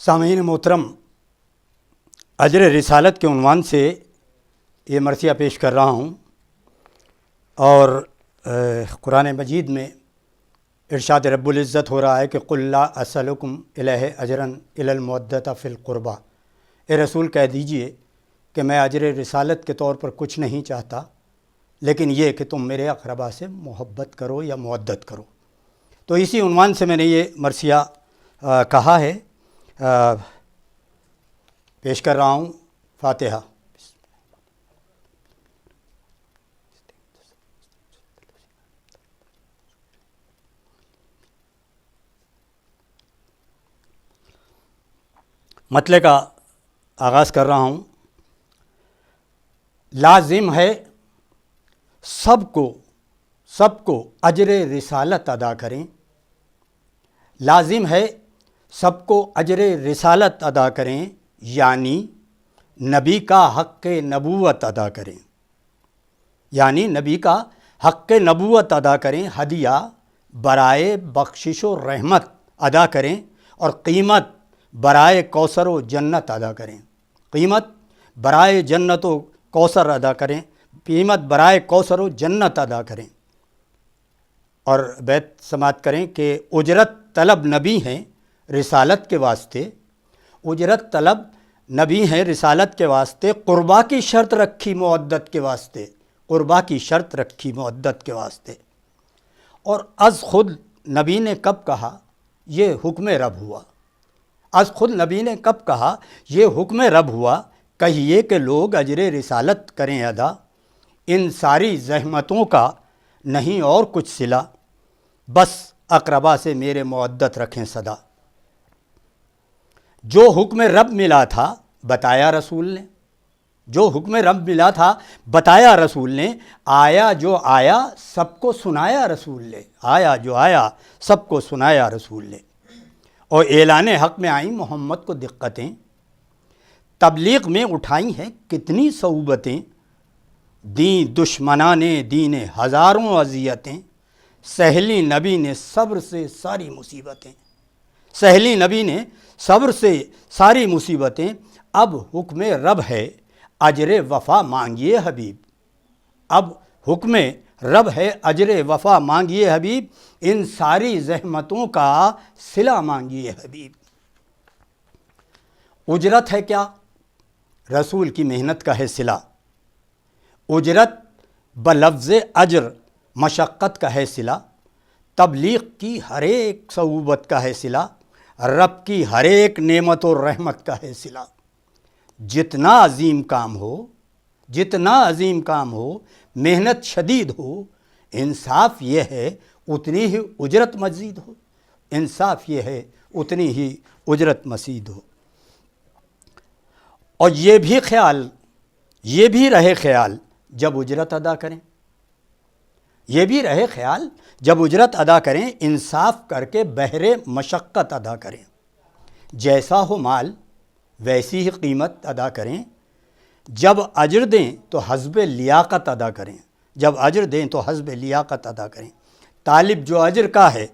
سامعین محترم، اجر رسالت کے عنوان سے یہ مرثیہ پیش کر رہا ہوں، اور قرآن مجید میں ارشاد رب العزت ہو رہا ہے کہ قل لا اسألکم الیہ اجرا الا المودۃ فی القربى، اے رسول کہہ دیجئے کہ میں اجر رسالت کے طور پر کچھ نہیں چاہتا، لیکن یہ کہ تم میرے اقربا سے محبت کرو یا مودت کرو۔ تو اسی عنوان سے میں نے یہ مرثیہ کہا ہے، پیش کر رہا ہوں۔ فاتحہ۔ مطلب کا آغاز کر رہا ہوں۔ لازم ہے سب کو اجر رسالت ادا کریں، لازم ہے سب کو اجر رسالت ادا کریں، یعنی نبی کا حق نبوت ادا کریں، یعنی نبی کا حق نبوت ادا کریں، ہدیہ برائے بخشش و رحمت ادا کریں، اور قیمت برائے کوثر و جنت ادا کریں، قیمت برائے جنت و کوثر ادا کریں، قیمت برائے کوثر و جنت ادا کریں۔ اور بیت سماعت کریں کہ اجرت طلب نبی ہیں رسالت کے واسطے، اجرت طلب نبی ہیں رسالت کے واسطے، قربا کی شرط رکھی مودت کے واسطے، قربا کی شرط رکھی مودت کے واسطے۔ اور از خود نبی نے کب کہا یہ حکم رب ہوا، از خود نبی نے کب کہا یہ حکم رب ہوا، کہیے کہ لوگ اجر رسالت کریں ادا، ان ساری زحمتوں کا نہیں اور کچھ صلہ، بس اقربا سے میرے مودت رکھیں صدا۔ جو حکم رب ملا تھا بتایا رسول نے، جو حکم رب ملا تھا بتایا رسول نے، آیا جو آیا سب کو سنایا رسول نے، آیا جو آیا سب کو سنایا رسول نے۔ اور اعلان حق میں آئیں محمد کو دقتیں، تبلیغ میں اٹھائی ہیں کتنی صعوبتیں، دین دشمنان دین ہزاروں اذیتیں، سہلی نبی نے صبر سے ساری مصیبتیں، سہلی نبی نے صبر سے ساری مصیبتیں، اب حکم رب ہے اجر وفا مانگیے حبیب، اب حکم رب ہے اجر وفا مانگیے حبیب، ان ساری زحمتوں کا صلہ مانگیے حبیب۔ اجرت ہے کیا؟ رسول کی محنت کا ہے صلہ، اجرت بلفظ اجر مشقت کا ہے صلہ، تبلیغ کی ہر ایک صعوبت کا ہے صلہ، رب کی ہر ایک نعمت و رحمت کا ہے صلہ۔ جتنا عظیم کام ہو، جتنا عظیم کام ہو، محنت شدید ہو، انصاف یہ ہے اتنی ہی اجرت مزید ہو، انصاف یہ ہے اتنی ہی اجرت مزید ہو۔ اور یہ بھی رہے خیال جب اجرت ادا کریں، یہ بھی رہے خیال جب اجرت ادا کریں، انصاف کر کے بہر مشقت ادا کریں، جیسا ہو مال ویسی ہی قیمت ادا کریں، جب اجر دیں تو حسب لیاقت ادا کریں، جب اجر دیں تو حسب لیاقت ادا کریں۔ طالب جو اجر کا ہے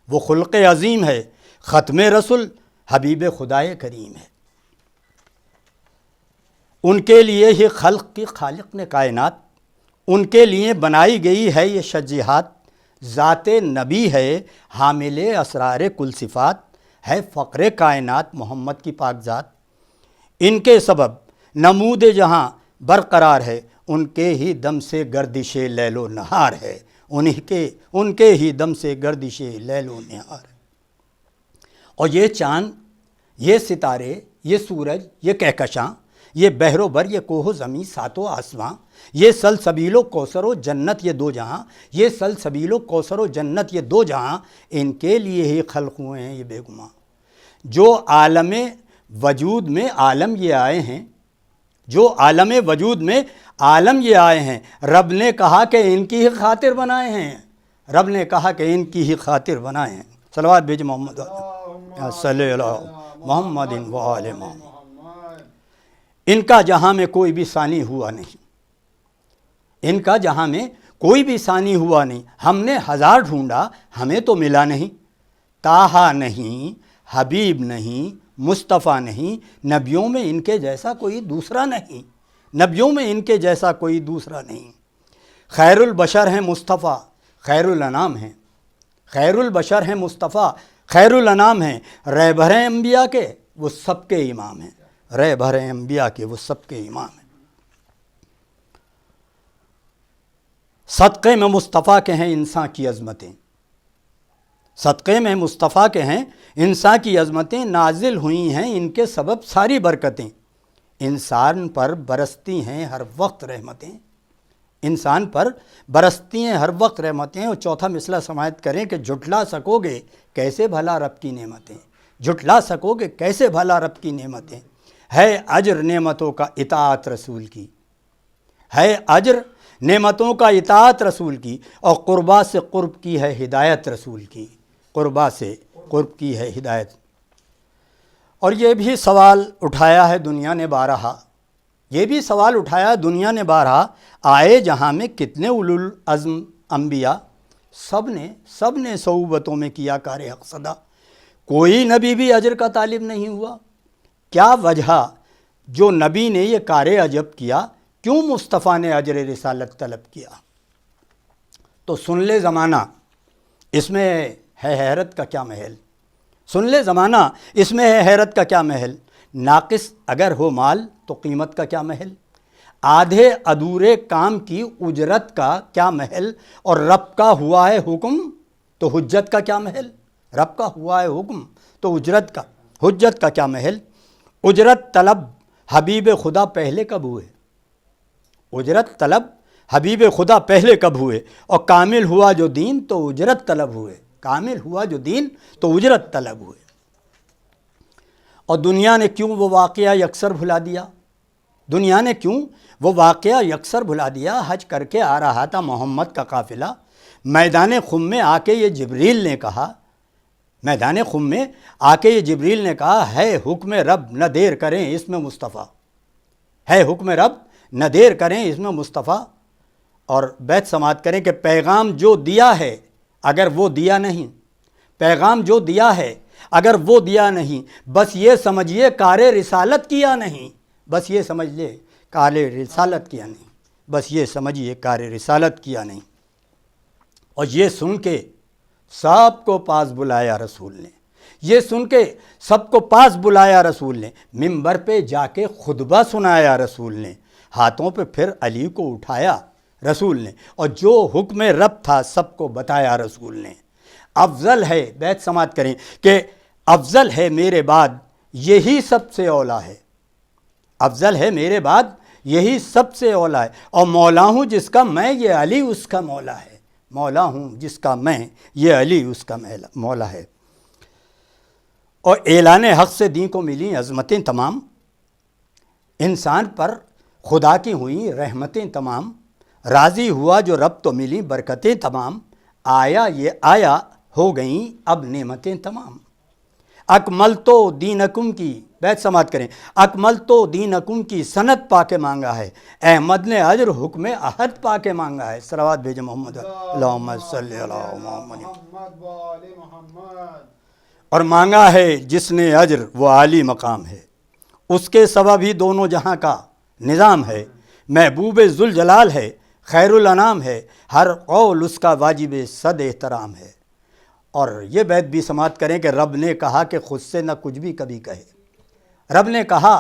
وہ خلق عظیم ہے، ختم رسول حبیب خدائے کریم ہے۔ ان کے لیے ہی خلق کی خالق نے کائنات، ان کے لیے بنائی گئی ہے یہ شجیہات، ذات نبی ہے حامل اسرار کل صفات، ہے فقر کائنات محمد کی پاک ذات، ان کے سبب نمود جہاں برقرار ہے، ان کے ہی دم سے گردش لیل و نہار ہے، ان کے ہی دم سے گردش لیل و نہار ہے۔ اور یہ چاند، یہ ستارے، یہ سورج، یہ کہکشاں، یہ بحر و بر، یہ کوہ و زمین، ساتوں آسماں، یہ سلسبیل و کوثر و جنت یہ دو جہاں، یہ سلسبیل و کوثر و جنت یہ دو جہاں، ان کے لیے ہی خلق ہوئے ہیں یہ بے گماں۔ جو عالم وجود میں عالم یہ آئے ہیں، جو عالم وجود میں عالم یہ آئے ہیں، رب نے کہا کہ ان کی ہی خاطر بنائے ہیں، رب نے کہا کہ ان کی ہی خاطر بنائے ہیں۔ صلوات بھیج محمد صلی اللہ محمد و آل محمد۔ ان کا جہاں میں کوئی بھی ثانی ہوا نہیں، ان کا جہاں میں کوئی بھی ثانی ہوا نہیں، ہم نے ہزار ڈھونڈا ہمیں تو ملا نہیں، تاہا نہیں، حبیب نہیں، مصطفیٰ نہیں، نبیوں میں ان کے جیسا کوئی دوسرا نہیں، نبیوں میں ان کے جیسا کوئی دوسرا نہیں۔ خیر البشر ہیں مصطفیٰ، خیر الانام ہیں، خیر البشر ہیں مصطفیٰ، خیر الانام ہیں، رہبر ہیں انبیاء کے وہ سب کے امام ہیں، رہبر ہیں انبیاء کے وہ سب کے امام ہیں۔ صدقے میں مصطفیٰ کے ہیں انسان کی عظمتیں، صدقے میں مصطفیٰ کے ہیں انسان کی عظمتیں، نازل ہوئی ہیں ان کے سبب ساری برکتیں، انسان پر برستی ہیں ہر وقت رحمتیں، انسان پر برستی ہیں ہر وقت رحمتیں۔ اور چوتھا مثلہ سماعت کریں کہ جھٹلا سکو گے کیسے بھلا رب کی نعمتیں، جھٹلا سکو گے کیسے بھلا رب کی نعمتیں، ہے اجر نعمتوں کا اطاعت رسول کی، ہے اجر نعمتوں کا اطاعت رسول کی، اور قربا سے قرب کی ہے ہدایت رسول کی، قربا سے قرب کی ہے ہدایت۔ اور یہ بھی سوال اٹھایا ہے دنیا نے بارہا، یہ بھی سوال اٹھایا دنیا نے بارہا، آئے جہاں میں کتنے اولو العزم انبیاء، سب نے صعوبتوں میں کیا کار حق صدا، کوئی نبی بھی اجر کا طالب نہیں ہوا، کیا وجہ جو نبی نے یہ کار عجب کیا، کیوں مصطفیٰ نے اجر رسالت طلب کیا؟ تو سن لے زمانہ اس میں ہے حیرت کا کیا محل، سن لے زمانہ اس میں ہے حیرت کا کیا محل، ناقص اگر ہو مال تو قیمت کا کیا محل، آدھے ادھورے کام کی اجرت کا کیا محل، اور رب کا ہوا ہے حکم تو حجت کا کیا محل، رب کا ہوا ہے حکم تو حجت کا کیا محل۔ اجرت طلب حبیب خدا پہلے کب ہوئے، اجرت طلب حبیب خدا پہلے کب ہوئے، اور کامل ہوا جو دین تو اجرت طلب ہوئے، کامل ہوا جو دین تو اجرت طلب ہوئے۔ اور دنیا نے کیوں وہ واقعہ یکسر بھلا دیا، دنیا نے کیوں وہ واقعہ یکسر بھلا دیا، حج کر کے آ رہا تھا محمد کا قافلہ، میدان خم میں آ کے یہ جبریل نے کہا، میدان خم میں آ کے یہ جبریل نے کہا، ہے حکم رب نہ دیر کریں اس میں مصطفیٰ، ہے حکم رب نہ دیر کریں اس میں مصطفیٰ۔ اور بیت سماعت کریں کہ پیغام جو دیا ہے اگر وہ دیا نہیں، پیغام جو دیا ہے اگر وہ دیا نہیں، بس یہ سمجھیے کار رسالت کیا نہیں، بس یہ سمجھ لے کار رسالت کیا نہیں، بس یہ سمجھیے کار رسالت کیا نہیں۔ اور یہ سن کے سب کو پاس بلایا رسول نے، یہ سن کے سب کو پاس بلایا رسول نے، منبر پہ جا کے خطبہ سنایا رسول نے، ہاتھوں پہ پھر علی کو اٹھایا رسول نے، اور جو حکم رب تھا سب کو بتایا رسول نے۔ افضل ہے، بیت سماعت کریں کہ افضل ہے میرے بعد یہی سب سے اولا ہے، افضل ہے میرے بعد یہی سب سے اولا ہے، اور مولا ہوں جس کا میں یہ علی اس کا مولا ہے، مولا ہوں جس کا میں یہ علی اس کا مولا ہے۔ اور اعلان حق سے دین کو ملی عظمتیں تمام، انسان پر خدا کی ہوئیں رحمتیں تمام، راضی ہوا جو رب تو ملی برکتیں تمام، آیا ہو گئیں اب نعمتیں تمام۔ اکمل تو دینکم کی، بیت سماعت کریں، اکمل تو دینکم کی سند پا کے مانگا ہے، احمد نے اجر حکم احد پا کے مانگا ہے۔ صلوات بھیجیں محمد، اللہم صلی علی محمد، اور مانگا ہے جس نے اجر وہ عالی مقام ہے، اس کے سبب ہی دونوں جہاں کا نظام ہے، محبوب ذوالجلال ہے، خیر الانام ہے، ہر قول اس کا واجب صد احترام ہے۔ اور یہ بیت بھی سماعت کریں کہ رب نے کہا کہ خود سے نہ کچھ بھی کبھی کہے، رب نے کہا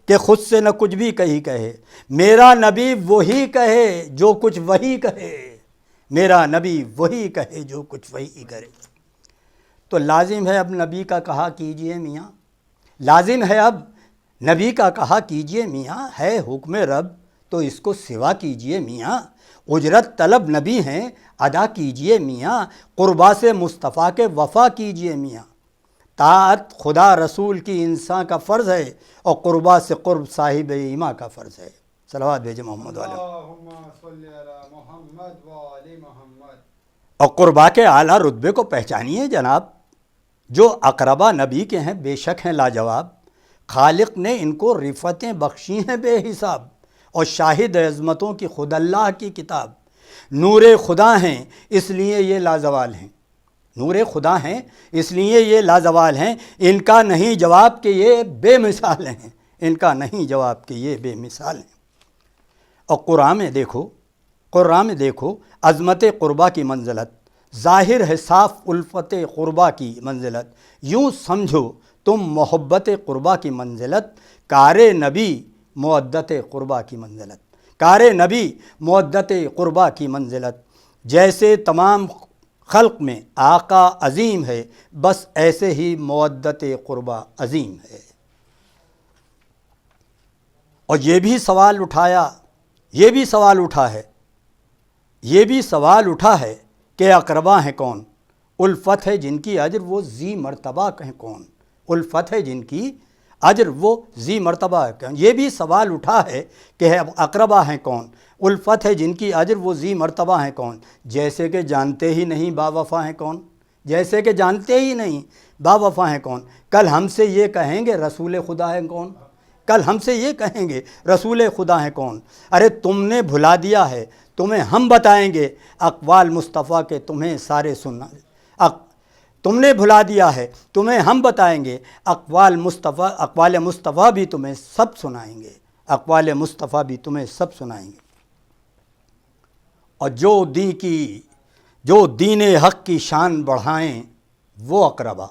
کہ خود سے نہ کچھ بھی کہے، میرا نبی وہی کہے جو کچھ وہی کہے، میرا نبی وہی کہے جو کچھ وہی کرے۔ تو لازم ہے اب نبی کا کہا کیجئے میاں، لازم ہے اب نبی کا کہا کیجئے میاں، ہے حکم رب تو اس کو سوا کیجئے میاں، اجرت طلب نبی ہیں ادا کیجئے میاں، قربا سے مصطفیٰ کے وفا کیجئے میاں، طاعت خدا رسول کی انسان کا فرض ہے، اور قربا سے قرب صاحب ایما کا فرض ہے۔ صلوات بھیجیں محمد والے، اور قربا کے اعلیٰ رتبے کو پہچانیے جناب، جو اقربا نبی کے ہیں بے شک ہیں لاجواب، خالق نے ان کو رفتیں بخشی ہیں بے حساب، اور شاہد عظمتوں کی خود اللہ کی کتاب، نور خدا ہیں اس لیے یہ لازوال ہیں، نور خدا ہیں، اس لیے یہ لازوال ہیں، ان کا نہیں جواب کہ یہ بے مثال ہیں، ان کا نہیں جواب کہ یہ بے مثال ہیں۔ اور قرآن میں دیکھو عظمت قربا کی منزلت، ظاہر ہے صاف الفت قربا کی منزلت، یوں سمجھو تم محبت قربا کی منزلت، کار نبی مودت قربا کی منزلت، کار نبی مودت قربا کی منزلت، جیسے تمام خلق میں آقا عظیم ہے، بس ایسے ہی مودت قربا عظیم ہے۔ اور یہ بھی سوال اٹھا ہے کہ اقربا ہیں کون؟ الفت ہے جن کی اجر وہ ذی مرتبہ ہیں کون؟ الفت ہے جن کی اجر وہ ذی مرتبہ ہے کون؟ یہ بھی سوال اٹھا ہے کہ اقربا ہیں کون؟ الفت ہے جن کی اجر وہ ذی مرتبہ ہیں کون؟ جیسے کہ جانتے ہی نہیں با وفا ہیں کون؟ جیسے کہ جانتے ہی نہیں با وفا ہیں کون؟ کل ہم سے یہ کہیں گے رسول خدا ہیں کون؟ کل ہم سے یہ کہیں گے رسول خدا ہیں کون؟ ارے تم نے بھلا دیا ہے، تمہیں ہم بتائیں گے اقوال مصطفیٰ کے تمہیں سارے سننا، تم نے بھلا دیا ہے، تمہیں ہم بتائیں گے اقوال مصطفیٰ بھی تمہیں سب سنائیں گے، اقوال مصطفیٰ بھی تمہیں سب سنائیں گے۔ اور جو دین حق کی شان بڑھائیں وہ اقربا،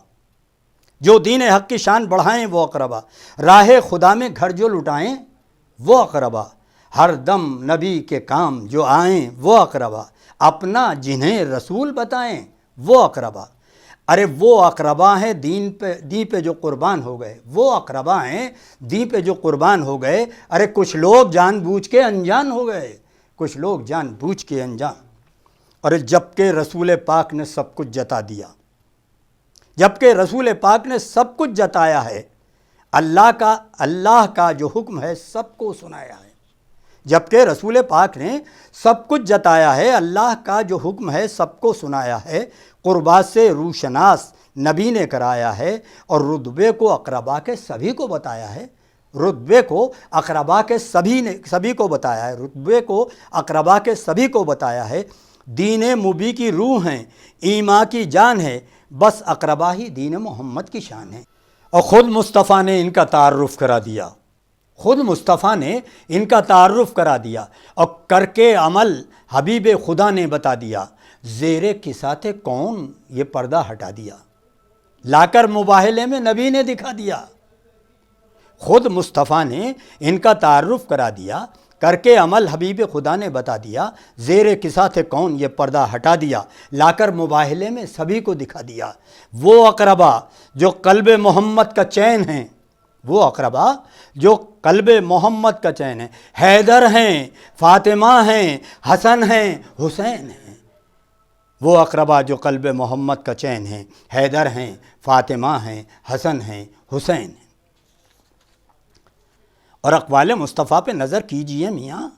جو دین حق کی شان بڑھائیں وہ اقربا، راہ خدا میں گھر جو لٹائیں وہ اقربا، ہر دم نبی کے کام جو آئیں وہ اقربا، اپنا جنہیں رسول بتائیں وہ اقربا۔ ارے وہ اقربا ہیں دین پہ جو قربان ہو گئے، وہ اقربا ہیں دین پہ جو قربان ہو گئے۔ ارے کچھ لوگ جان بوجھ کے انجان ہو گئے، کچھ لوگ جان بوجھ کے انجان۔ اور جبکہ رسول پاک نے سب کچھ جتا دیا، جبکہ رسول پاک نے سب کچھ جتایا ہے، اللہ کا جو حکم ہے سب کو سنایا ہے۔ جبکہ رسول پاک نے سب کچھ جتایا ہے، اللہ کا جو حکم ہے سب کو سنایا ہے، قربا سے روشناس نبی نے کرایا ہے، اور رتبے کو اقربا کے سبھی کو بتایا ہے، رتبے کو اقربا کے سبھی کو بتایا ہے، رتبے کو اقربا کے سبھی کو بتایا ہے۔ دین مبی کی روح ہیں، ایما کی جان ہے، بس اقربا ہی دین محمد کی شان ہے۔ اور خود مصطفیٰ نے ان کا تعارف کرا دیا، خود مصطفیٰ نے ان کا تعارف کرا دیا، اور کر کے عمل حبیب خدا نے بتا دیا، زیر کسات کون یہ پردہ ہٹا دیا، لا کر مباہلے میں نبی نے دکھا دیا۔ خود مصطفیٰ نے ان کا تعارف کرا دیا، کر کے عمل حبیب خدا نے بتا دیا، زیر کسات کون یہ پردہ ہٹا دیا، لا کر مباہلے میں سبھی کو دکھا دیا۔ وہ اقربا جو قلب محمد کا چین ہیں، وہ اقربا جو قلب محمد کا چین ہے، حیدر ہیں، فاطمہ ہیں، حسن ہیں، حسین ہیں۔ وہ اقربا جو قلب محمد کا چین ہیں، حیدر ہیں، فاطمہ ہیں، حسن ہیں، حسین ہیں۔ اور اقوال مصطفیٰ پہ نظر کیجئے میاں،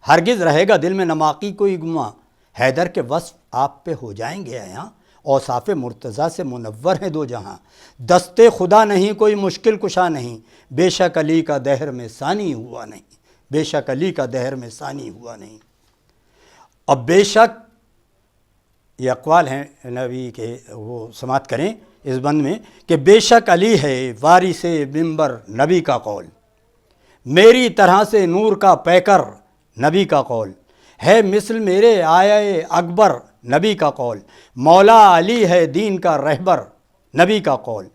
ہرگز رہے گا دل میں نماقی کوئی گماں، حیدر کے وصف آپ پہ ہو جائیں گے عیاں، اوصاف مرتضیٰ سے منور ہیں دو جہاں، دست خدا نہیں کوئی مشکل کشا نہیں، بے شک علی کا دہر میں ثانی ہوا نہیں، بے شک علی کا دہر میں ثانی ہوا نہیں۔ اور بے شک یہ اقوال ہیں نبی کے، وہ سماعت کریں اس بند میں کہ بے شک علی ہے وارث منبر نبی کا قول، میری طرح سے نور کا پیکر نبی کا قول ہے، مثل میرے آیا اکبر نبی کا قول، مولا علی ہے دین کا رہبر نبی کا قول،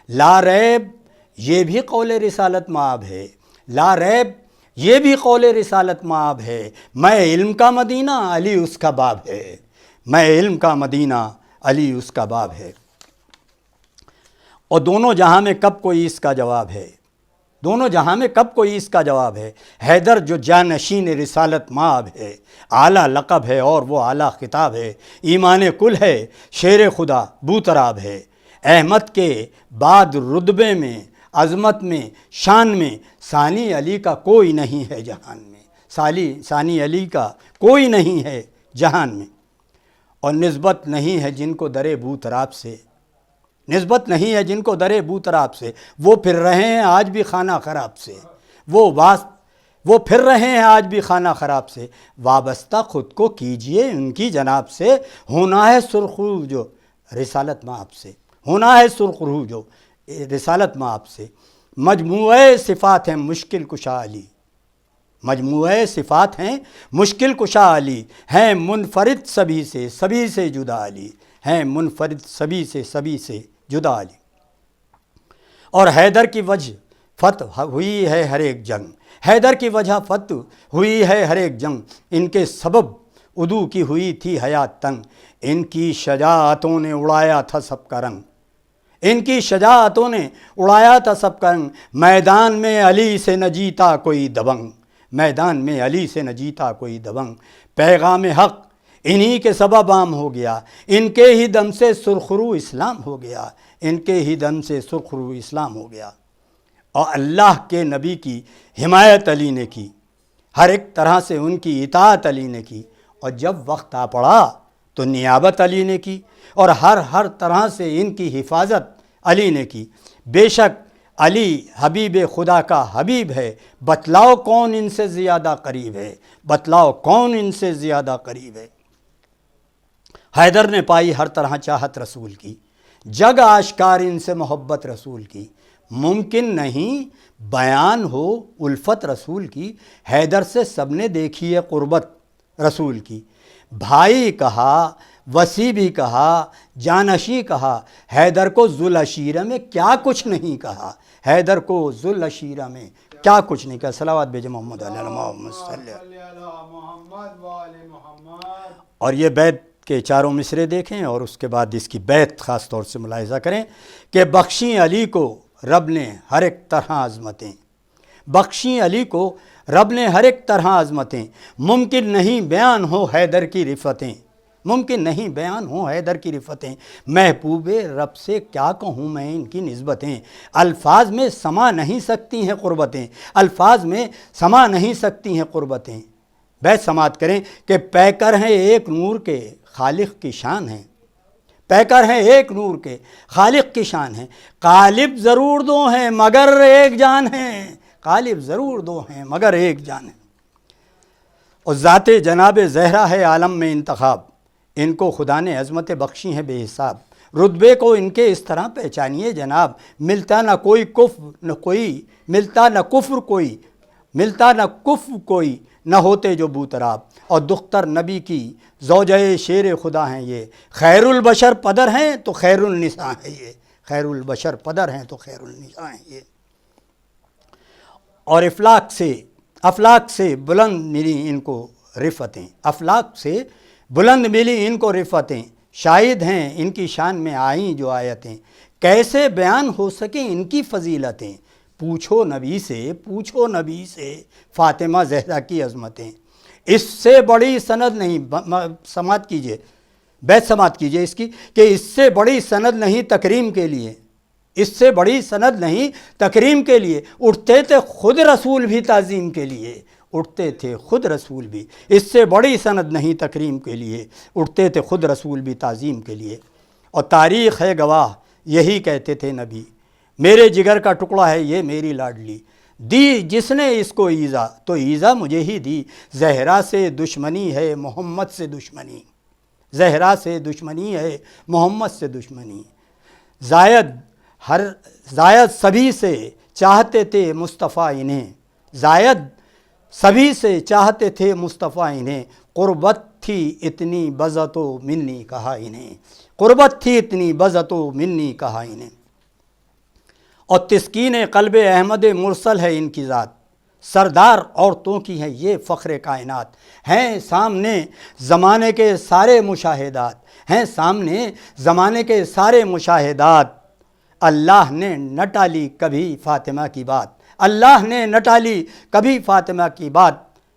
لا ریب یہ بھی قول رسالت مآب ہے، لا ریب یہ بھی قول رسالت مآب ہے، میں علم کا مدینہ علی اس کا باب ہے، میں علم کا مدینہ علی اس کا باب ہے۔ اور دونوں جہاں میں کب کوئی اس کا جواب ہے، دونوں جہاں میں کب کوئی اس کا جواب ہے، حیدر جو جانشین رسالت مآب ہے، اعلیٰ لقب ہے اور وہ اعلیٰ خطاب ہے، ایمان کل ہے شیر خدا بوتراب ہے، احمد کے بعد رتبے میں عظمت میں شان میں ثانی علی کا کوئی نہیں ہے جہان میں، ثانی علی کا کوئی نہیں ہے جہان میں۔ اور نسبت نہیں ہے جن کو درے بوتراب سے، نسبت نہیں ہے جن کو درے بوتراب سے، وہ پھر رہے ہیں آج بھی خانہ خراب سے، وہ پھر رہے ہیں آج بھی خانہ خراب سے، وابستہ خود کو کیجئے ان کی جناب سے، ہونا ہے سرخرو جو رسالت مآب سے، ہونا ہے سرخ روح جو رسالت مآب سے، مجموعہ صفات ہیں مشکل کشا علی، مجموعہ صفات ہیں مشکل کشا علی، ہیں منفرد سبھی سے جدا علی، ہیں منفرد سبھی سے جدا علی۔ اور حیدر کی وجہ فتح ہوئی ہے ہر ایک جنگ، حیدر کی وجہ فتح ہوئی ہے ہر ایک جنگ، ان کے سبب عدو کی ہوئی تھی حیات تنگ، ان کی شجاعتوں نے اڑایا تھا سب کا رنگ، ان کی شجاعتوں نے اڑایا تھا سب کا رنگ، میدان میں علی سے نہ جیتا کوئی دبنگ، میدان میں علی سے نہ جیتا کوئی دبنگ، پیغام حق انہی کے سبب عام ہو گیا، ان کے ہی دم سے سرخرو اسلام ہو گیا، ان کے ہی دم سے سرخرو اسلام ہو گیا۔ اور اللہ کے نبی کی حمایت علی نے کی، ہر ایک طرح سے ان کی اطاعت علی نے کی، اور جب وقت آ پڑا تو نیابت علی نے کی، اور ہر طرح سے ان کی حفاظت علی نے کی۔ بے شک علی حبیب خدا کا حبیب ہے، بتلاؤ کون ان سے زیادہ قریب ہے، بتلاؤ کون ان سے زیادہ قریب ہے۔ حیدر نے پائی ہر طرح چاہت رسول کی، جگ آشکار ان سے محبت رسول کی، ممکن نہیں بیان ہو الفت رسول کی، حیدر سے سب نے دیکھی ہے قربت رسول کی، بھائی کہا وسیع بھی کہا جانشی کہا، حیدر کو ذوالعشیرہ میں کیا کچھ نہیں کہا، حیدر کو ذوالعشیرہ میں کیا کچھ نہیں کہا۔ صلوات بھیجے محمد علیہ محمد صلی اللہ۔ اور یہ بیت کے چاروں مصرے دیکھیں اور اس کے بعد اس کی بیت خاص طور سے ملاحظہ کریں کہ بخشیں علی کو رب نے ہر ایک طرح عظمتیں، بخشیں علی کو رب نے ہر ایک طرح عظمتیں، ممکن نہیں بیان ہو حیدر کی رفتیں، ممکن نہیں بیان ہو حیدر کی رفتیں، محبوب رب سے کیا کہوں میں ان کی نسبتیں، الفاظ میں سما نہیں سکتی ہیں قربتیں، الفاظ میں سما نہیں سکتی ہیں قربتیں۔ بیت سماعت کریں کہ پیکر ہیں ایک نور کے خالق کی شان ہے، پیکر ہیں ایک نور کے خالق کی شان ہے، غالب ضرور دو ہیں مگر ایک جان ہیں، غالب ضرور دو ہیں مگر ایک جان ہے۔ اور ذات جناب زہرا ہے عالم میں انتخاب، ان کو خدا نے عظمت بخشی ہے بے حساب، رتبے کو ان کے اس طرح پہچانیے جناب، ملتا نہ کوئی کفر ملتا نہ کفر کوئی نہ ہوتے جو بوتراب، اور دختر نبی کی زوجہ شیر خدا ہیں یہ، خیر البشر پدر ہیں تو خیر النساء ہیں یہ، خیر البشر پدر ہیں تو خیر النساء ہیں یہ۔ اور افلاک سے بلند ملی ان کو رفتیں، افلاک سے بلند ملی ان کو رفتیں، شاہد ہیں ان کی شان میں آئیں جو آیتیں، کیسے بیان ہو سکیں ان کی فضیلتیں، پوچھو نبی سے فاطمہ زہرا کی عظمتیں، اس سے بڑی سند نہیں، سماعت کیجئے، بیت سماعت کیجئے اس کی، کہ اس سے بڑی سند نہیں تکریم کے لیے، اس سے بڑی سند نہیں تکریم کے لیے، اٹھتے تھے خود رسول بھی تعظیم کے لیے، اٹھتے تھے خود رسول بھی، اس سے بڑی سند نہیں تکریم کے لیے، اٹھتے تھے خود رسول بھی تعظیم کے لیے۔ اور تاریخ ہے گواہ یہی کہتے تھے نبی، میرے جگر کا ٹکڑا ہے یہ میری لاڈلی، دی جس نے اس کو ایزا تو ایزا مجھے ہی دی، زہرا سے دشمنی ہے محمد سے دشمنی، زہرا سے دشمنی ہے محمد سے دشمنی، زائد سبھی سے چاہتے تھے مصطفیٰ انہیں، زائد سبھی سے چاہتے تھے مصطفیٰ انہیں، قربت تھی اتنی بزت و منی کہا انہیں، قربت تھی اتنی بزت و منی کہا انہیں۔ اور تسکین قلب احمد مرسل ہے ان کی ذات، سردار عورتوں کی ہیں یہ فخر کائنات، ہیں سامنے زمانے کے سارے مشاہدات، ہیں سامنے زمانے کے سارے مشاہدات، اللہ نے نہ ٹالی کبھی فاطمہ کی بات، اللہ نے نہ ٹالی کبھی فاطمہ کی بات۔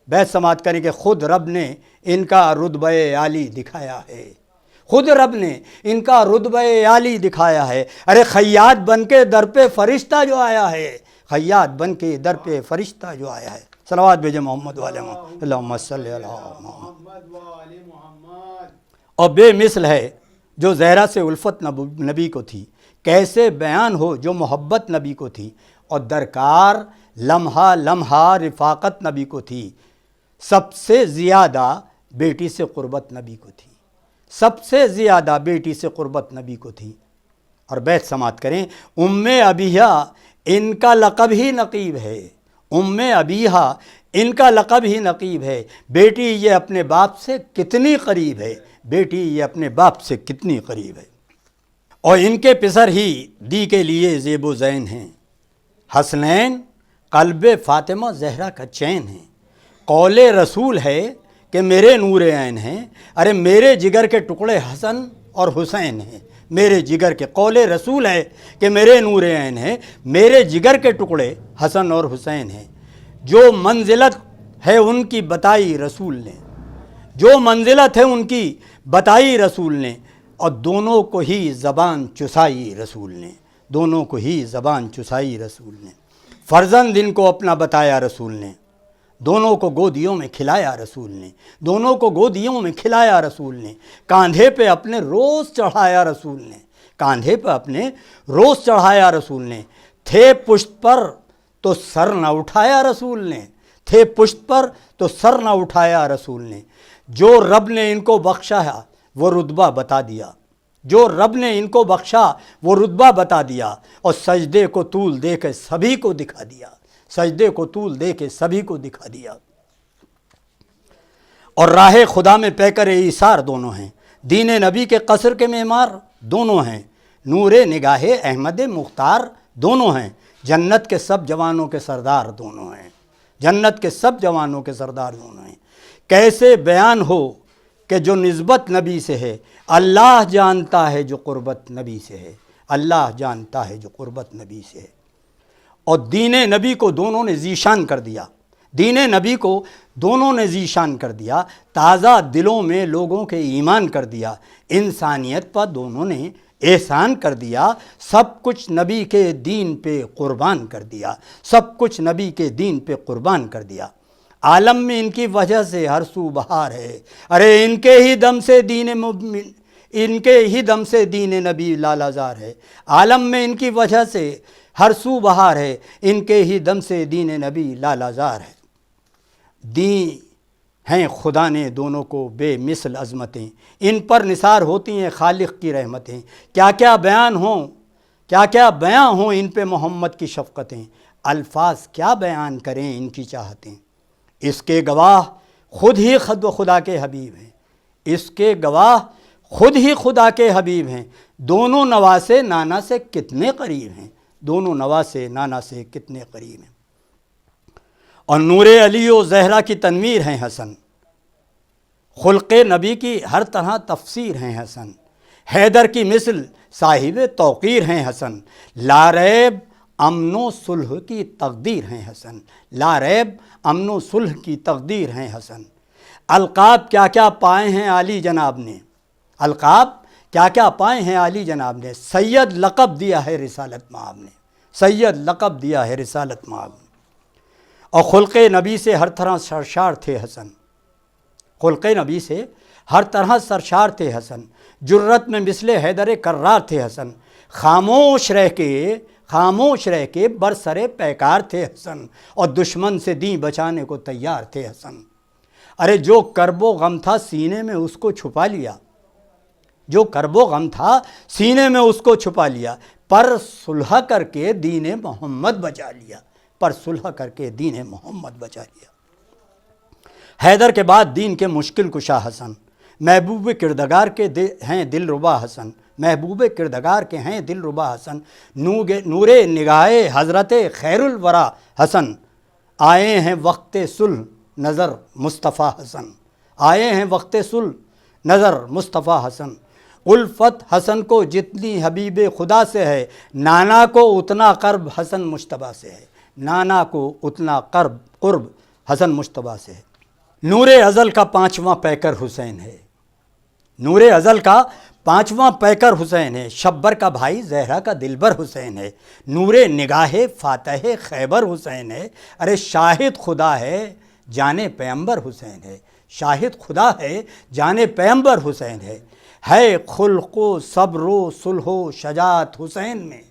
بیت سماعت کریں کہ خود رب نے ان کا رتبہ عالی دکھایا ہے، خود رب نے ان کا رتبہ عالی دکھایا ہے، ارے خیاط بن کے در پہ فرشتہ جو آیا ہے، خیاط بن کے در پہ فرشتہ جو آیا ہے۔ صلوات بھیجے محمد والے محمد، اللہم صلی علی محمد۔ اور بے مثل ہے جو زہرا سے الفت نبی کو تھی، کیسے بیان ہو جو محبت نبی کو تھی، اور درکار لمحہ لمحہ رفاقت نبی کو تھی، سب سے زیادہ بیٹی سے قربت نبی کو تھی، سب سے زیادہ بیٹی سے قربت نبی کو تھی۔ اور بیت سماعت کریں، ام ابیہا ان کا لقب ہی نقیب ہے، ام ابیہا ان کا لقب ہی نقیب ہے۔ بیٹی یہ اپنے باپ سے کتنی قریب ہے، بیٹی یہ اپنے باپ سے کتنی قریب ہے۔ اور ان کے پسر ہی دی کے لیے زیب و زین ہیں، حسنین قلب فاطمہ زہرا کا چین ہیں۔ قول رسول ہے کہ میرے نور عین ہیں، ارے میرے جگر کے ٹکڑے حسن اور حسین ہیں، میرے جگر کے، قول رسول ہے کہ میرے نور عین ہیں، میرے جگر کے ٹکڑے حسن اور حسین ہیں۔ جو منزلت ہے ان کی بتائی رسول نے، جو منزلت ہے ان کی بتائی رسول نے، اور دونوں کو ہی زبان چسائی رسول نے، دونوں کو ہی زبان چسائی رسول نے۔ فرزند ان کو اپنا بتایا رسول نے، دونوں کو گودیوں میں کھلایا رسول نے، دونوں کو گودیوں میں کھلایا رسول نے۔ کاندھے پہ اپنے روز چڑھایا رسول نے، کاندھے پہ اپنے روز چڑھایا رسول نے۔ تھے پشت پر تو سر نہ اٹھایا رسول نے، تھے پشت پر تو سر نہ اٹھایا رسول نے۔ جو رب نے ان کو بخشا ہے وہ رتبہ بتا دیا، جو رب نے ان کو بخشا وہ رتبہ بتا دیا، اور سجدے کو طول دے کے سبھی کو دکھا دیا، سجدے کو طول دے کے سبھی کو دکھا دیا۔ اور راہ خدا میں پیکر ایثار دونوں ہیں، دین نبی کے قصر کے معمار دونوں ہیں، نور نگاہ احمد مختار دونوں ہیں، جنت کے سب جوانوں کے سردار دونوں ہیں، جنت کے سب جوانوں کے سردار دونوں ہیں۔ کیسے بیان ہو کہ جو نسبت نبی سے ہے، اللہ جانتا ہے جو قربت نبی سے ہے، اللہ جانتا ہے جو قربت نبی سے ہے۔ اور دین نبی کو دونوں نے ذیشان کر دیا، دین نبی کو دونوں نے ذیشان کر دیا، تازہ دلوں میں لوگوں کے ایمان کر دیا، انسانیت پر دونوں نے احسان کر دیا، سب کچھ نبی کے دین پہ قربان کر دیا، سب کچھ نبی کے دین پہ قربان کر دیا۔ عالم میں ان کی وجہ سے ہر سو بہار ہے، ارے ان کے ہی دم سے دین نبی لالا زار ہے، عالم میں ان کی وجہ سے ہر سو بہار ہے، ان کے ہی دم سے دین نبی لالا زار ہے۔ دی ہیں خدا نے دونوں کو بے مثل عظمتیں، ان پر نثار ہوتی ہیں خالق کی رحمتیں، کیا کیا بیان ہوں، کیا کیا بیان ہوں ان پہ محمد کی شفقتیں، الفاظ کیا بیان کریں ان کی چاہتیں۔ اس کے گواہ خود ہی خدا کے حبیب ہیں، اس کے گواہ خود ہی خدا کے حبیب ہیں، دونوں نواسے نانا سے کتنے قریب ہیں، دونوں نواسے نانا سے کتنے قریب ہیں۔ اور نور علی و زہرا کی تنویر ہیں حسن، خلق نبی کی ہر طرح تفسیر ہیں حسن، حیدر کی مثل صاحب توقیر ہیں حسن، لا ریب امن و صلح کی تقدیر ہیں حسن، لا ریب امن و صلح کی تقدیر ہیں حسن۔ القاب کیا کیا پائے ہیں عالی جناب نے، القاب کیا کیا پائے ہیں عالی جناب نے، سید لقب دیا ہے رسالت مآب نے، سید لقب دیا ہے رسالت مآب نے۔ اور خلق نبی سے ہر طرح سرشار تھے حسن، خلق نبی سے ہر طرح سرشار تھے حسن، جرت میں مثل حیدر کرار تھے حسن، خاموش رہ کے برسرے پیکار تھے حسن، اور دشمن سے دین بچانے کو تیار تھے حسن۔ ارے جو کرب و غم تھا سینے میں اس کو چھپا لیا، جو کرب و غم تھا سینے میں اس کو چھپا لیا، پر صلح کر کے دین محمد بچا لیا، پر صلح کر کے دین محمد بچا لیا۔ حیدر کے بعد دین کے مشکل کشا حسن، محبوب کردگار کے ہیں دل ربا حسن، محبوب کردگار کے ہیں دل ربا حسن، نور نگاہ حضرت خیر الورا حسن، آئے ہیں وقت صلح نظر مصطفیٰ حسن، آئے ہیں وقت صلح نظر مصطفیٰ حسن۔ الفت حسن کو جتنی حبیب خدا سے ہے، نانا کو اتنا قرب حسن مجتبیٰ سے ہے، نانا کو اتنا قرب حسن مجتبیٰ سے ہے۔ نور ازل کا پانچواں پیکر حسین ہے، نور ازل کا پانچواں پیکر حسین ہے، شبر کا بھائی زہرا کا دلبر حسین ہے، نور نگاہ فاتح خیبر حسین ہے، ارے شاہد خدا ہے جانے پیمبر حسین ہے، شاہد خدا ہے جانے پیمبر حسین ہے خلق و صبر و صلح و شجاعت حسین میں،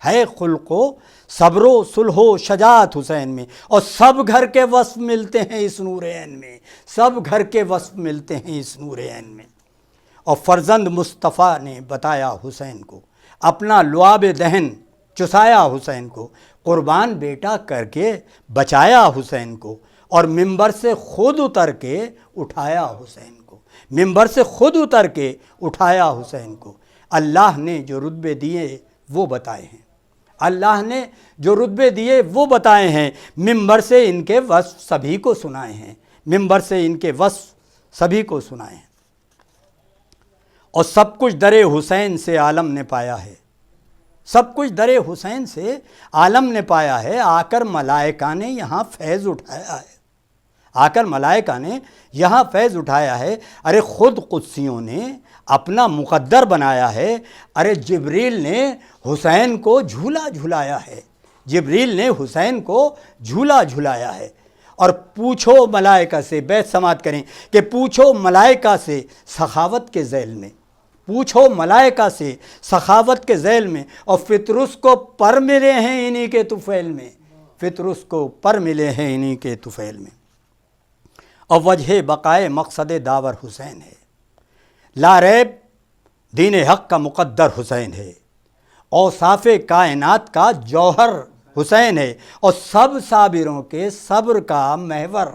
ہے خلق و صبر و صلح و شجاعت حسین میں، اور سب گھر کے وصف ملتے ہیں اس نور عین میں، سب گھر کے وصف ملتے ہیں اس نور عین میں۔ اور فرزند مصطفیٰ نے بتایا حسین کو، اپنا لعاب دہن چسایا حسین کو، قربان بیٹا کر کے بچایا حسین کو، اور ممبر سے خود اتر کے اٹھایا حسین کو، ممبر سے خود اتر کے اٹھایا حسین کو۔ اللہ نے جو رتبے دیے وہ بتائے ہیں، اللہ نے جو رتبے دیے وہ بتائے ہیں، ممبر سے ان کے وصف سبھی کو سنائے ہیں، ممبر سے ان کے وصف سبھی کو سنائے ہیں۔ اور سب کچھ در حسین سے عالم نے پایا ہے، سب کچھ در حسین سے عالم نے پایا ہے، آ کر ملائکہ نے یہاں فیض اٹھایا ہے، آ کر ملائکہ نے یہاں فیض اٹھایا ہے۔ ارے خود قدسیوں نے اپنا مقدر بنایا ہے، ارے جبریل نے حسین کو جھولا جھلایا ہے، جبریل نے حسین کو جھولا جھلایا ہے۔ اور پوچھو ملائکہ سے، بیت سماعت کریں کہ پوچھو ملائکہ سے سخاوت کے ذیل میں، پوچھو ملائکہ سے سخاوت کے ذیل میں، اور فطرس کو پر ملے ہیں انہی کے طفیل میں، فطرس کو پر ملے ہیں انہی کے طفیل میں۔ اور وجہ بقائے مقصد داور حسین ہے، لا ریب دین حق کا مقدر حسین ہے، اوصاف کائنات کا جوہر حسین ہے، اور سب صابروں کے صبر کا محور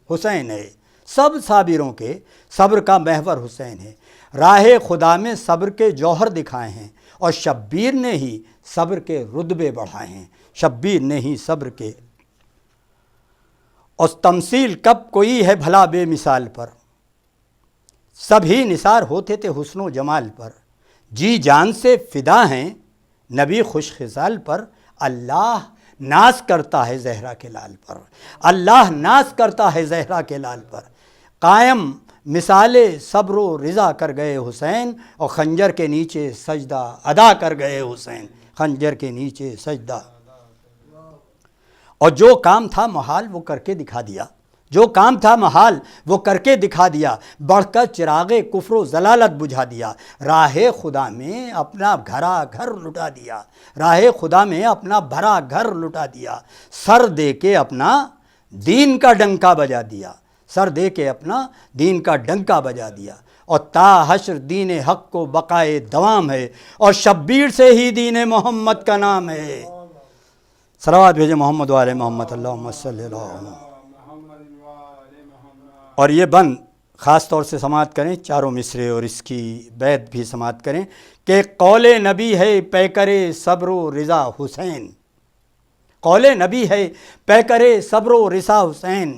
حسین ہے، سب صابروں کے صبر کا محور حسین ہے۔ راہ خدا میں صبر کے جوہر دکھائے ہیں، اور شبیر نے ہی صبر کے رتبے بڑھائے ہیں، شبیر نے ہی صبر کے۔ اور تمثیل کب کوئی ہے بھلا بے مثال پر، سبھی نثار ہوتے تھے حسن و جمال پر، جی جان سے فدا ہیں نبی خوش خصال پر، اللہ ناز کرتا ہے زہرا کے لال پر، اللہ ناز کرتا ہے زہرا کے لال پر۔ قائم مثال صبر و رضا کر گئے حسین، اور خنجر کے نیچے سجدہ ادا کر گئے حسین، خنجر کے نیچے سجدہ۔ اور جو کام تھا محال وہ کر کے دکھا دیا، جو کام تھا محال وہ کر کے دکھا دیا، بڑھ کر چراغ کفر و ضلالت بجھا دیا، راہ خدا میں اپنا بھرا گھر لٹا دیا، راہ خدا میں اپنا بھرا گھر لٹا دیا، سر دے کے اپنا دین کا ڈنکا بجا دیا، سر دے کے اپنا دین کا ڈنکا بجا دیا۔ اور تا حشر دین حق کو بقائے دوام ہے، اور شبیر سے ہی دین محمد کا نام ہے۔ صلوات بھیجے محمد والے محمد، اللہم صلی اللہ علیہ وسلم۔ اور یہ بند خاص طور سے سماعت کریں، چاروں مصرے اور اس کی بیت بھی سماعت کریں کہ قول نبی ہے پیکر صبر و رضا حسین، قول نبی ہے پیکر صبر و رضا حسین،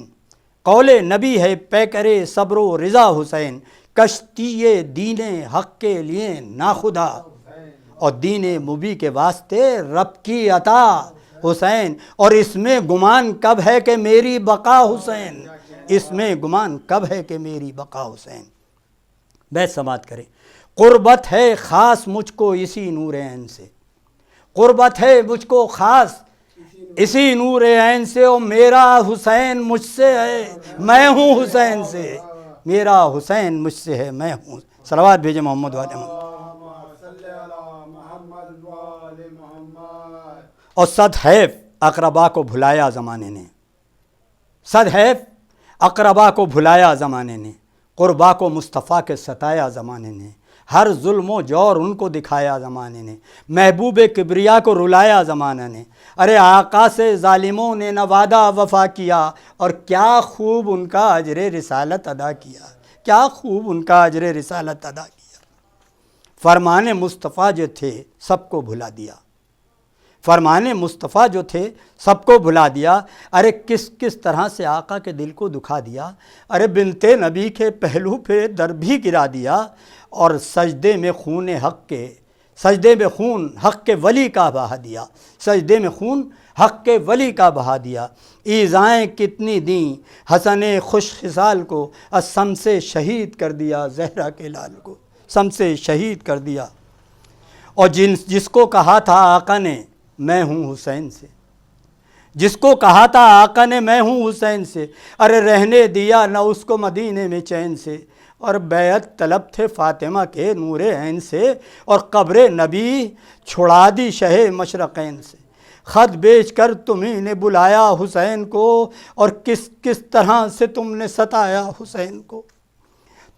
قول نبی ہے پیکر صبر و رضا حسین، کشتی دین حق کے لیے ناخدا، اور دین مبی کے واسطے رب کی عطا حسین، اور اس میں گمان کب ہے کہ میری بقا حسین، اس میں گمان کب ہے کہ میری بقا حسین۔ بیت سماعت کریں، قربت ہے خاص مجھ کو اسی نور عین سے، قربت ہے مجھ کو خاص اسی نور عین سے، اور میرا حسین مجھ سے ہے میں ہوں حسین سے، میرا حسین مجھ سے ہے میں ہوں۔ صلوات بھیجے محمد والے محمد۔ اور صد حیف اقربا کو بھلایا زمانے نے، صد حیف اقربا کو بھلایا زمانے نے، قربا کو مصطفیٰ کے ستایا زمانے نے، ہر ظلم و جور ان کو دکھایا زمانے نے، محبوب کبریا کو رلایا زمانے نے۔ ارے آقا سے ظالموں نے نہ وعدہ وفا کیا، اور کیا خوب ان کا اجر رسالت ادا کیا، کیا خوب ان کا اجر رسالت ادا کیا۔ فرمان مصطفیٰ جو تھے سب کو بھلا دیا، فرمان مصطفیٰ جو تھے سب کو بھلا دیا۔ ارے کس کس طرح سے آقا کے دل کو دکھا دیا، ارے بنت نبی کے پہلو پہ در بھی گرا دیا، اور سجدے میں خون حق کے، سجدے میں خون حق کے ولی کا بہا دیا، سجدے میں خون حق کے ولی کا بہا دیا۔ ایذائیں کتنی دیں حسن خوش خصال کو، سم سے شہید کر دیا زہرا کے لال کو، سم سے شہید کر دیا۔ اور جس کو کہا تھا آقا نے میں ہوں حسین سے، جس کو کہا تھا آقا نے میں ہوں حسین سے، ارے رہنے دیا نہ اس کو مدینے میں چین سے، اور بیعت طلب تھے فاطمہ کے نور عین سے، اور قبر نبی چھڑا دی شہ مشرقین سے۔ خط بیچ کر تمہیں نے بلایا حسین کو، اور کس کس طرح سے تم نے ستایا حسین کو۔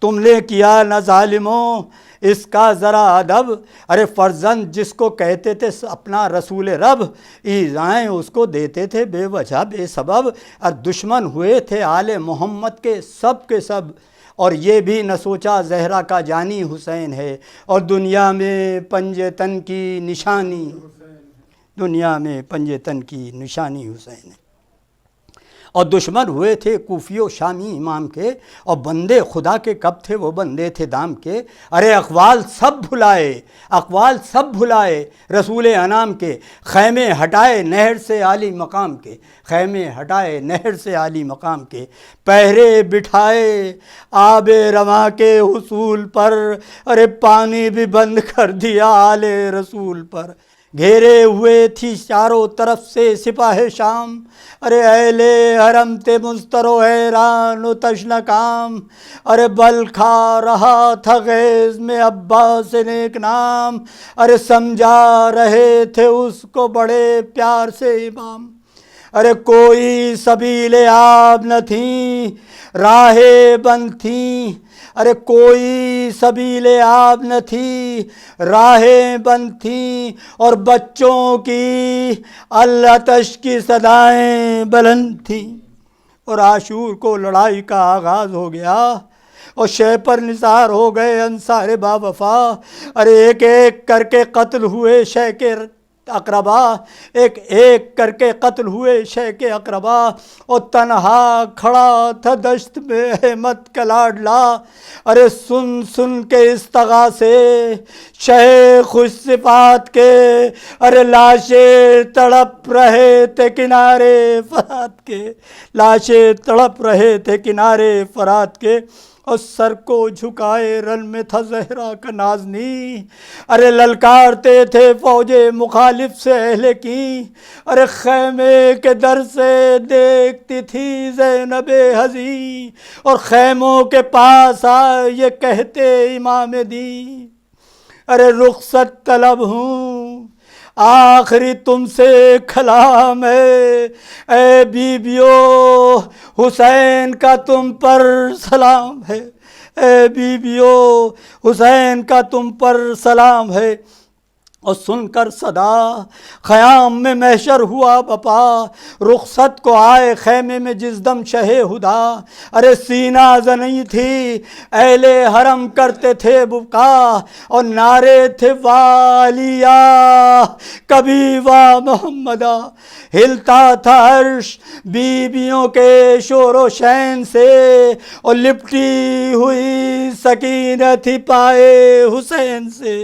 تم نے کیا نہ ظالموں اس کا ذرا ادب، ارے فرزند جس کو کہتے تھے اپنا رسول رب، ایذائیں اس کو دیتے تھے بے وجہ بے سبب، اور دشمن ہوئے تھے آل محمد کے سب، اور یہ بھی نہ سوچا زہرا کا جانی حسین ہے، اور دنیا میں پنجے تن کی نشانی، دنیا میں پنجے تن کی نشانی حسین ہے۔ اور دشمن ہوئے تھے کوفی و شامی امام کے، اور بندے خدا کے کب تھے وہ بندے تھے دام کے، ارے اقوال سب بھلائے رسول انام کے، خیمے ہٹائے نہر سے عالی مقام کے، خیمے ہٹائے نہر سے عالی مقام کے، پہرے بٹھائے آب رواں کے حصول پر، ارے پانی بھی بند کر دیا آل رسول پر، گھیرے ہوئے تھی چاروں طرف سے سپاہ شام، ارے اہل حرم تے مضطر و حیران و تشنہ کام، ارے بل کھا رہا تھا غیظ میں عباس نیک نام، ارے سمجھا رہے تھے اس کو بڑے پیار سے امام، ارے کوئی سبیل آب نہ تھیں راہیں بند تھیں، ارے کوئی سبیل آب نہ تھی راہیں بند تھیں، اور بچوں کی العطش کی صدائیں بلند تھیں، اور عاشور کو لڑائی کا آغاز ہو گیا، اور شہ پر نثار ہو گئے انصار با وفا، ارے ایک ایک کر کے قتل ہوئے شہ کے اقربا، ایک ایک کر کے قتل ہوئے شہ کے اقربا، اور تنہا کھڑا تھا دشت میں احمد کا لاڈلا، ارے سن سن کے استغاثے شہ خوش صفات کے، ارے لاشیں تڑپ رہے تھے کنارے فرات کے، لاشیں تڑپ رہے تھے کنارے فرات کے، اور سر کو جھکائے رن میں تھا زہرا کا نازنی، ارے للکارتے تھے فوج مخالف سے اہل کی، ارے خیمے کے در سے دیکھتی تھی زینب حزی، اور خیموں کے پاس آئے یہ کہتے امام دی، ارے رخصت طلب ہوں آخری تم سے کلام ہے، اے بیبیو حسین کا تم پر سلام ہے، اے بیبیو حسین کا تم پر سلام ہے، اور سن کر صدا خیام میں محشر ہوا بپا، رخصت کو آئے خیمے میں جس دم شہ ہدا، ارے سینہ زنی تھی اہل حرم کرتے تھے بکا، اور نعرے تھے والیا کبھی وا محمدہ، ہلتا تھا عرش بیبیوں کے شور و شین سے، اور لپٹی ہوئی سکینہ تھی پائے حسین سے،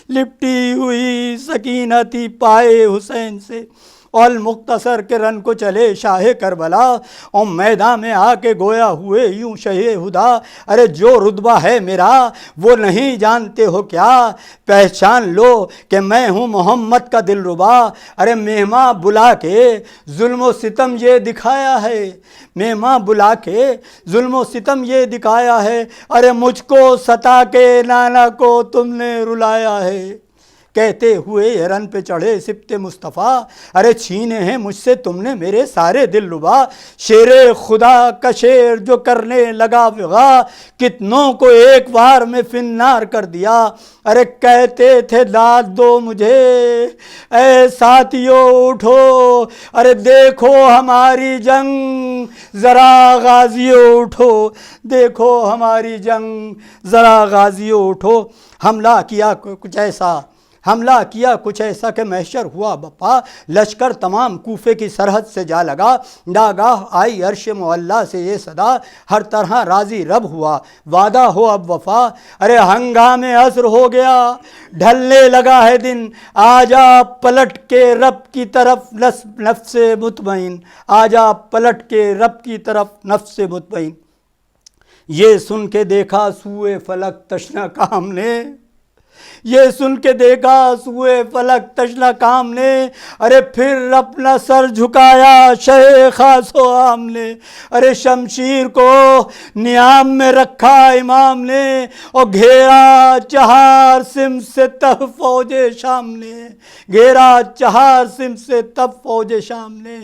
لپٹی ہوئی سکینہ تھی پائے حسین سے، اور مختصر کے رن کو چلے شاہ کربلا، اور میدان میں آ کے گویا ہوئے یوں شہ ہدا، ارے جو رتبہ ہے میرا وہ نہیں جانتے ہو کیا، پہچان لو کہ میں ہوں محمد کا دل ربا، ارے مہماں بلا کے ظلم و ستم یہ دکھایا ہے، مہماں بلا کے ظلم و ستم یہ دکھایا ہے، ارے مجھ کو ستا کے نانا کو تم نے رلایا ہے، کہتے ہوئے رن پہ چڑھے سبط مصطفیٰ، ارے چھینے ہیں مجھ سے تم نے میرے سارے دل ربا، شیر خدا کا شیر جو کرنے لگا وغا، کتنوں کو ایک بار میں فنار کر دیا، ارے کہتے تھے داد دو مجھے اے ساتھیو اٹھو، ارے دیکھو ہماری جنگ ذرا غازیو اٹھو، دیکھو ہماری جنگ ذرا غازیو اٹھو، حملہ کیا کچھ ایسا کہ محشر ہوا بپا، لشکر تمام کوفے کی سرحد سے جا لگا، ناگاہ آئی عرش معلیٰ سے یہ صدا، ہر طرح راضی رب ہوا وعدہ ہو اب وفا، ارے ہنگام عصر ہو گیا ڈھلنے لگا ہے دن، آجا پلٹ کے رب کی طرف نفس مطمئن، آجا پلٹ کے رب کی طرف نفس مطمئن، یہ سن کے دیکھا سوئے فلک تشنہ کام نے، یہ سن کے دیکھا سوئے فلک تشنہ کام نے، ارے پھر اپنا سر جھکایا شہ خاص و عام نے، ارے شمشیر کو نیام میں رکھا امام نے، اور گھیرا چہار سم سے تف فوج شام نے، گھیرا چہار سم سے تف فوج شام نے،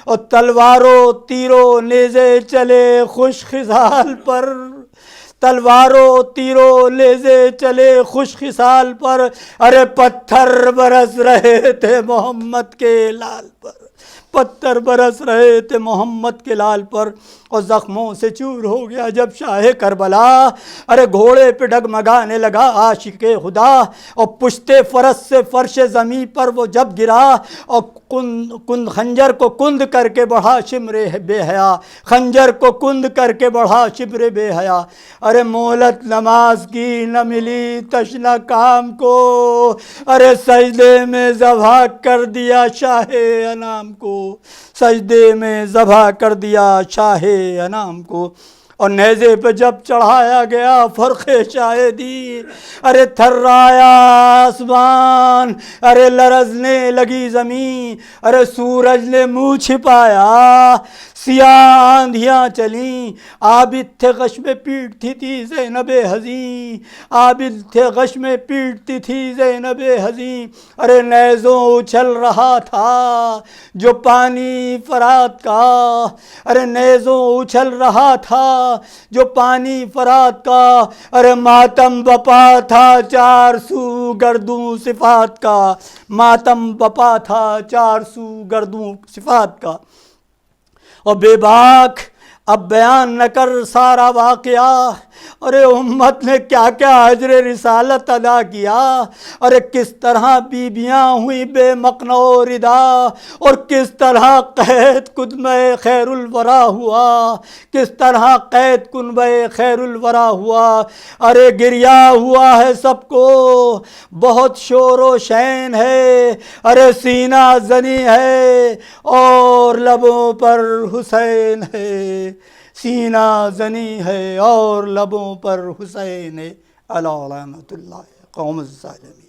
اور تلواروں تیروں نیزے چلے خوش خصال پر، تلواروں تیروں لیزے چلے خوش خصال پر، ارے پتھر برس رہے تھے محمد کے لال پر، پتھر برس رہے تھے محمد کے لال پر، اور زخموں سے چور ہو گیا جب شاہ کربلا، ارے گھوڑے پہ ڈگمگانے لگا عاشق خدا، اور پشتے فرس سے فرش زمیں پر وہ جب گرا، اور خنجر کو کند کر کے بڑھا شمر بے حیا، خنجر کو کند کر کے بڑھا شمر بے حیا، ارے مہلت نماز کی نہ ملی تشنہ کام کو، ارے سجدے میں ذبح کر دیا شاہ انام کو، سجدے میں ذبح کر دیا شاہ انام کو، اور نیزے پہ جب چڑھایا گیا فرخ شاہدی، ارے تھرایا آسمان، ارے لرزنے لگی زمین، ارے سورج نے منہ چھپایا، سیاہ آندھیاں چلیں، عابد تھے غش میں پیٹتی تھی زینب حزین، عابد تھے غش میں پیٹتی تھی زینب حزین، ارے نیزوں اچھل رہا تھا جو پانی فرات کا، ارے نیزوں اچھل رہا تھا جو پانی فرات کا، ارے ماتم بپا تھا چار سو گردوں صفات کا، ماتم بپا تھا چار سو گردوں صفات کا، اور بے باک اب بیان نہ کر سارا واقعہ، ارے امت نے کیا کیا اجر رسالت ادا کیا، ارے کس طرح بیبیاں ہوئی بے مقنع و ردا، اور کس طرح قید کنبہ خیر الورا ہوا، کس طرح قید کنبہ خیر الورا ہوا، ارے گریا ہوا ہے سب کو بہت شور و شین ہے، ارے سینہ زنی ہے اور لبوں پر حسین ہے، سینہ زنی ہے اور لبوں پر حسین ہے، علی رحمت اللہ قوم الظالمین۔